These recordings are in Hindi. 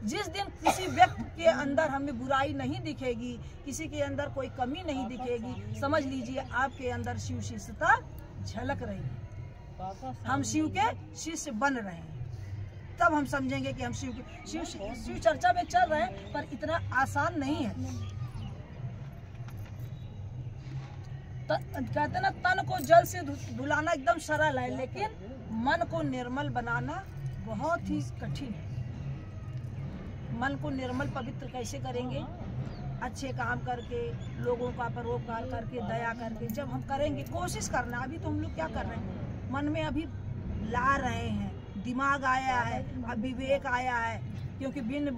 जिस दिन किसी व्यक्ति के अंदर हमें बुराई नहीं दिखेगी, किसी के अंदर कोई कमी नहीं दिखेगी, समझ लीजिए आपके अंदर शिव शिष्यता झलक रही है, हम शिव के शिष्य बन रहे हैं। तब हम समझेंगे कि हम शिव चर्चा में चल रहे हैं, पर इतना आसान नहीं है। कहते ना, तन को जल से धुलाना एकदम सरल है, लेकिन मन को निर्मल बनाना बहुत ही कठिन है। मन को निर्मल पवित्र कैसे करेंगे? अच्छे काम करके, लोगों का परोपकार करके, दया करके। जब हम करेंगे, कोशिश करना। अभी तो हम लोग क्या कर रहे हैं, मन में अभी ला रहे हैं, दिमाग आया है, अब विवेक आया है, क्योंकि बिन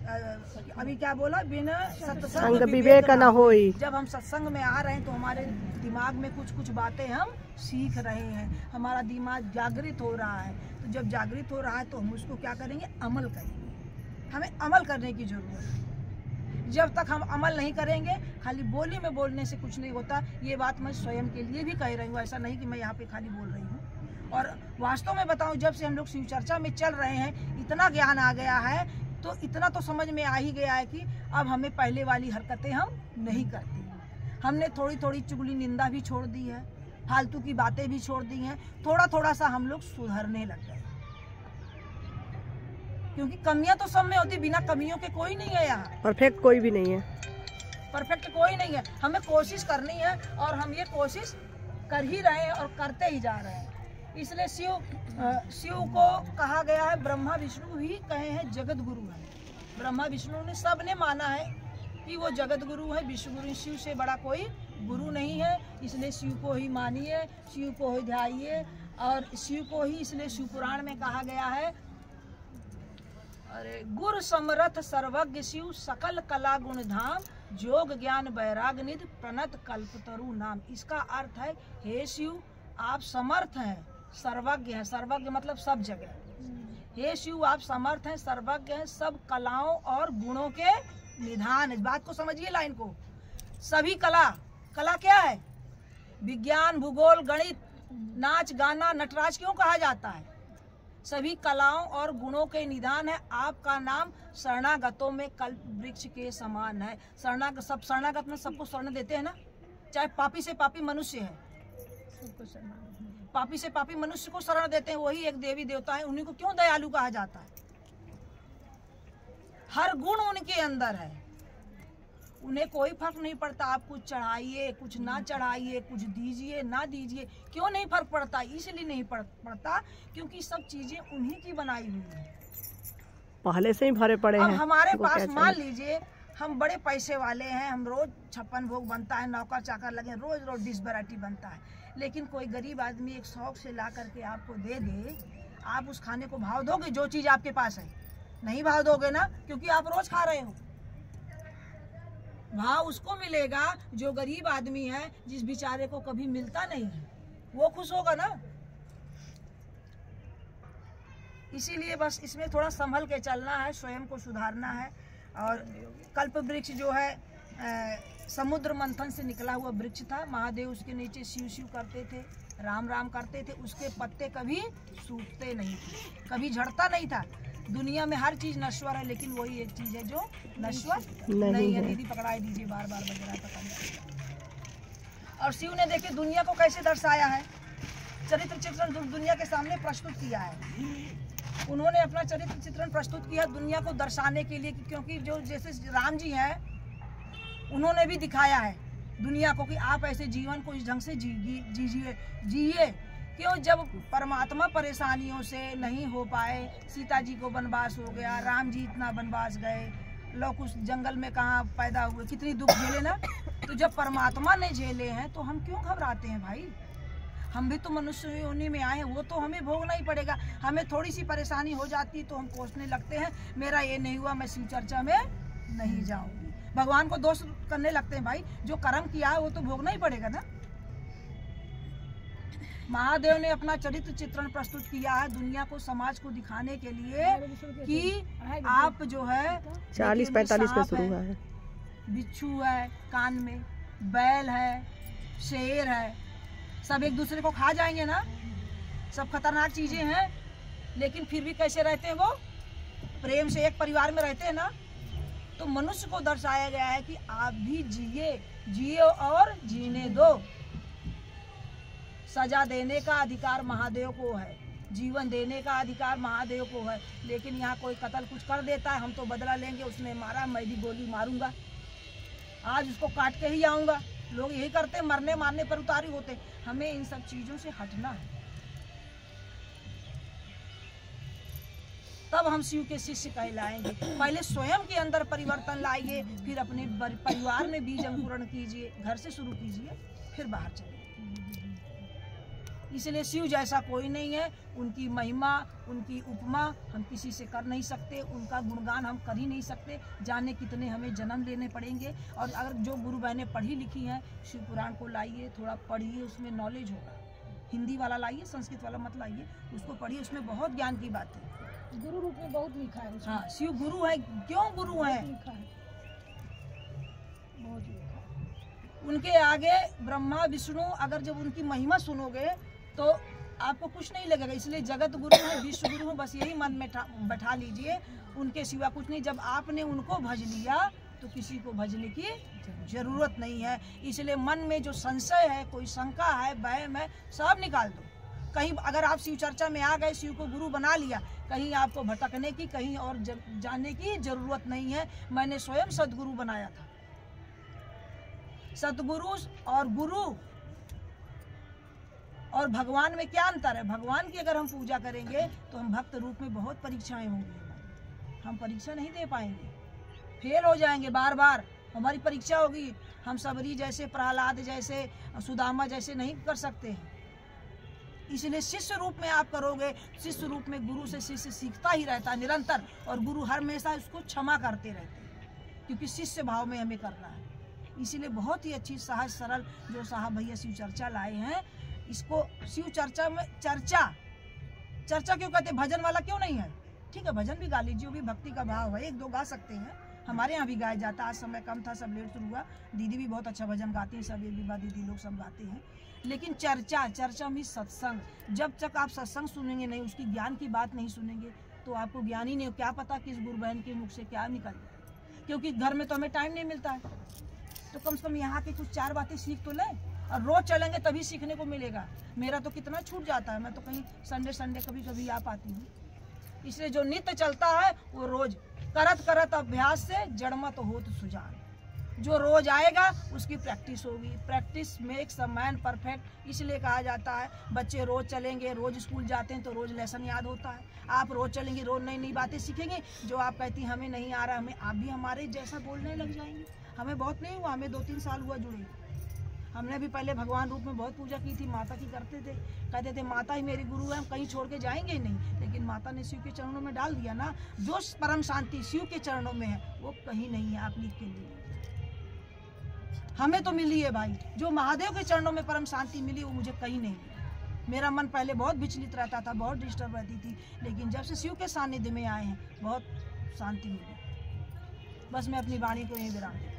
अभी क्या बोला, बिन सत्संग विवेक न होई। जब हम सत्संग में आ रहे हैं तो हमारे दिमाग में कुछ बातें हम सीख रहे हैं, हमारा दिमाग जागृत हो रहा है। तो जब जागृत हो रहा है तो हम उसको क्या करेंगे, अमल करेंगे। हमें अमल करने की जरूरत है। जब तक हम अमल नहीं करेंगे, खाली बोली में बोलने से कुछ नहीं होता। ये बात मैं स्वयं के लिए भी कह रही हूँ, ऐसा नहीं कि मैं यहाँ पे खाली बोल रही हूँ। और वास्तव में बताऊँ, जब से हम लोग शिव चर्चा में चल रहे हैं, इतना ज्ञान आ गया है, तो इतना तो समझ में आ ही गया है कि अब हमें पहले वाली हरकतें हम नहीं करते। हमने थोड़ी थोड़ी चुगली निंदा भी छोड़ दी है, फालतू की बातें भी छोड़ दी हैं। थोड़ा थोड़ा सा हम लोग सुधरने लग गए, क्योंकि कमियां तो सब में होती, बिना कमियों के कोई नहीं है। यहाँ परफेक्ट कोई भी नहीं है, परफेक्ट कोई नहीं है। हमें कोशिश करनी है, और हम ये कोशिश कर ही रहे हैं और करते ही जा रहे हैं। इसलिए शिव को कहा गया है, ब्रह्मा विष्णु भी कहे हैं जगत गुरु है। ब्रह्मा विष्णु ने सबने माना है कि वो जगत गुरु है, विश्व गुरु। शिव से बड़ा कोई गुरु नहीं है, इसलिए शिव को ही मानिए, शिव को ही ध्याइए। और शिव को ही इसलिए शिव पुराण में कहा गया है, अरे गुर समरथ सर्वज्ञ शिव, सकल कला गुण धाम, जोग ज्ञान वैराग निधि, प्रणत कल्पतरु नाम। इसका अर्थ है, हे शिव आप समर्थ हैं, सर्वज्ञ हैं। सर्वज्ञ मतलब सब जगह। हे शिव आप समर्थ हैं, सर्वज्ञ हैं, सब कलाओं और गुणों के निधान। इस बात को समझिए, लाइन को। सभी कला क्या है? विज्ञान, भूगोल, गणित, नाच गाना, नटराज क्यों कहा जाता है? सभी कलाओं और गुणों के निधान है। आपका नाम शरणागतों में कल्प वृक्ष के समान है। शरणागत में सबको शरण देते हैं ना, चाहे पापी से पापी मनुष्य है, पापी से पापी मनुष्य को शरण देते हैं, वही एक देवी देवता है। उन्हीं को क्यों दयालु कहा जाता है? हर गुण उनके अंदर है, उन्हें कोई फर्क नहीं पड़ता। आप कुछ चढ़ाइए, कुछ ना चढ़ाइए, कुछ दीजिए ना दीजिए, क्यों नहीं फर्क पड़ता? इसलिए नहीं पड़ता क्योंकि सब चीजें उन्हीं की बनाई हुई है, पहले से ही भरे पड़े हैं। हमारे पास मान लीजिए हम बड़े पैसे वाले हैं, हम रोज 56 भोग बनता है, नौकर चाकर लगे, रोज डिश वैरायटी बनता है। लेकिन कोई गरीब आदमी एक शौक से ला करके आपको दे दे, आप उस खाने को भाव दोगे? जो चीज आपके पास है नहीं भाव दोगे ना, क्योंकि आप रोज खा रहे हो। भाव उसको मिलेगा जो गरीब आदमी है, जिस बेचारे को कभी मिलता नहीं है, वो खुश होगा ना। इसीलिए बस इसमें थोड़ा संभल के चलना है, स्वयं को सुधारना है। और कल्प वृक्ष जो है समुद्र मंथन से निकला हुआ वृक्ष था। महादेव उसके नीचे शिव शिव करते थे, राम राम करते थे। उसके पत्ते कभी सूखते नहीं थे, कभी झड़ता नहीं था। दुनिया में हर चीज नश्वर है, लेकिन वही एक चीज है जो नश्वर नहीं है। दीदी पकड़ाई दीजिए, बार बार बज रहा है, पता नहीं। और शिव ने देखिए दुनिया को कैसे दर्शाया है, चरित्र चित्रण दुनिया के सामने प्रस्तुत किया है। उन्होंने अपना चरित्र चित्रण प्रस्तुत किया दुनिया को दर्शाने के लिए, क्योंकि जो जैसे राम जी हैं, उन्होंने भी दिखाया है दुनिया को कि आप ऐसे जीवन को इस ढंग से जिए। क्यों? जब परमात्मा परेशानियों से नहीं हो पाए, सीता जी को वनवास हो गया, राम जी इतना वनवास गए, लोग उस जंगल में कहाँ पैदा हुए, कितनी दुख झेले ना। तो जब परमात्मा ने झेले हैं तो हम क्यों घबराते हैं भाई? हम भी तो मनुष्य योनि में आए हैं, वो तो हमें भोगना ही पड़ेगा। हमें थोड़ी सी परेशानी हो जाती तो हम कोसने लगते हैं, मेरा ये नहीं हुआ, मैं शिव चर्चा में नहीं जाऊंगी। भगवान को दोष करने लगते हैं। भाई जो कर्म किया है वो तो भोगना ही पड़ेगा ना। महादेव ने अपना चरित्र चित्रण प्रस्तुत किया है दुनिया को, समाज को दिखाने के लिए कि आप जो है 40-45 में शुरू हुआ है, बिच्छू है कान में, बैल है, शेर है, सब एक दूसरे को खा जाएंगे ना। सब खतरनाक चीजें हैं, लेकिन फिर भी कैसे रहते हैं वो? प्रेम से एक परिवार में रहते हैं ना, तो मनुष्य को दर्शाया गया है कि आप भी जिए और जीने दो। सजा देने का अधिकार महादेव को है, जीवन देने का अधिकार महादेव को है, लेकिन यहाँ कोई कत्ल कुछ कर देता है, हम तो बदला लेंगे, उसने मारा मैं भी गोली मारूंगा, आज उसको काट के ही आऊंगा। लोग यही करते, मरने मारने पर उतारू होते। हमें इन सब चीजों से हटना है, तब हम शिव के शिष्य कहलाएंगे। पहले स्वयं के अंदर परिवर्तन लाइए, फिर अपने परिवार में बीज अंकुरण कीजिए, घर से शुरू कीजिए, फिर बाहर चलिए। इसलिए शिव जैसा कोई नहीं है, उनकी महिमा, उनकी उपमा हम किसी से कर नहीं सकते, उनका गुणगान हम कर ही नहीं सकते। जाने कितने हमें जन्म लेने पड़ेंगे। और अगर जो गुरु बहनें पढ़ी लिखी हैं, शिव पुराण को लाइए, थोड़ा पढ़िए, उसमें नॉलेज होगा। हिंदी वाला लाइए, संस्कृत वाला मत लाइए, उसको पढ़िए, उसमें बहुत ज्ञान की बात है। गुरु रूप में बहुत लिखा है उसमें। हाँ, शिव गुरु है। क्यों गुरु है? लिखा है, बहुत लिखा है। उनके आगे ब्रह्मा विष्णु, अगर जब उनकी महिमा सुनोगे तो आपको कुछ नहीं लगेगा। इसलिए जगत गुरु है, विश्व गुरु है, बस यही मन में बैठा लीजिए, उनके सिवा कुछ नहीं। जब आपने उनको भज लिया तो किसी को भजने की जरूरत नहीं है। इसलिए मन में जो संशय है, कोई शंका है, वहम है, सब निकाल दो। कहीं अगर आप शिव चर्चा में आ गए, शिव को गुरु बना लिया, कहीं आपको भटकने की, कहीं और जाने की जरूरत नहीं है। मैंने स्वयं सदगुरु बनाया था। सदगुरु और गुरु और भगवान में क्या अंतर है? भगवान की अगर हम पूजा करेंगे तो हम भक्त रूप में बहुत परीक्षाएं होंगी, हम परीक्षा नहीं दे पाएंगे, फेल हो जाएंगे, बार बार हमारी परीक्षा होगी। हम सबरी जैसे, प्रहलाद जैसे, सुदामा जैसे नहीं कर सकते हैं। इसलिए शिष्य रूप में आप करोगे, शिष्य रूप में गुरु से शिष्य सीखता ही रहता है निरंतर, और गुरु हर हमेशा उसको क्षमा करते रहते हैं, क्योंकि शिष्य भाव में हमें करना है। इसीलिए बहुत ही अच्छी सहज सरल जो साहब भैया शिव चर्चा लाए हैं, इसको शिव चर्चा में चर्चा क्यों कहते हैं? भजन वाला क्यों नहीं है? ठीक है, भजन भी गा लीजिए, भी भक्ति का भाव है, एक दो गा सकते हैं। हमारे यहाँ भी गाया जाता है, आज समय कम था, सब लेट शुरू हुआ। दीदी भी बहुत अच्छा भजन गाती हैं, सब ये विवाह दीदी लोग सब गाते हैं। लेकिन चर्चा में सत्संग, जब तक आप सत्संग सुनेंगे नहीं, उसकी ज्ञान की बात नहीं सुनेंगे, तो आपको ज्ञान ही नहीं, क्या पता किस गुरु बहन के मुख से क्या निकल जाए। क्योंकि घर में तो हमें टाइम नहीं मिलता है, तो कम से कम यहाँ के कुछ चार बातें सीख तो लें, और रोज चलेंगे तभी सीखने को मिलेगा। मेरा तो कितना छूट जाता है, मैं तो कहीं संडे कभी आ पाती हूँ। इसलिए जो नित्य चलता है वो रोज करत अभ्यास से जड़मत होत सुजान, जो रोज आएगा उसकी प्रैक्टिस होगी। Practice makes a man perfect, इसलिए कहा जाता है बच्चे रोज चलेंगे, रोज स्कूल जाते हैं तो रोज लेसन याद होता है। आप रोज चलेंगे, रोज नई नई बातें सीखेंगे। जो आप कहती हैं हमें नहीं आ रहा, हमें आप भी हमारे जैसा बोलने लग जाएंगे। हमें बहुत नहीं हुआ, हमें 2-3 साल हुआ जुड़े। हमने भी पहले भगवान रूप में बहुत पूजा की थी, माता की करते थे, कहते थे माता ही मेरी गुरु है, हम कहीं छोड़ के जाएंगे ही नहीं। लेकिन माता ने शिव के चरणों में डाल दिया ना, जो परम शांति शिव के चरणों में है वो कहीं नहीं है। आप लिख के लिए, हमें तो मिली है भाई, जो महादेव के चरणों में परम शांति मिली वो मुझे कहीं नहीं मिली। मेरा मन पहले बहुत विचलित रहता था, बहुत डिस्टर्ब रहती थी, लेकिन जब से शिव के सानिध्य में आए हैं बहुत शांति मिली। बस मैं अपनी वाणी को यहीं विराम देती हूं।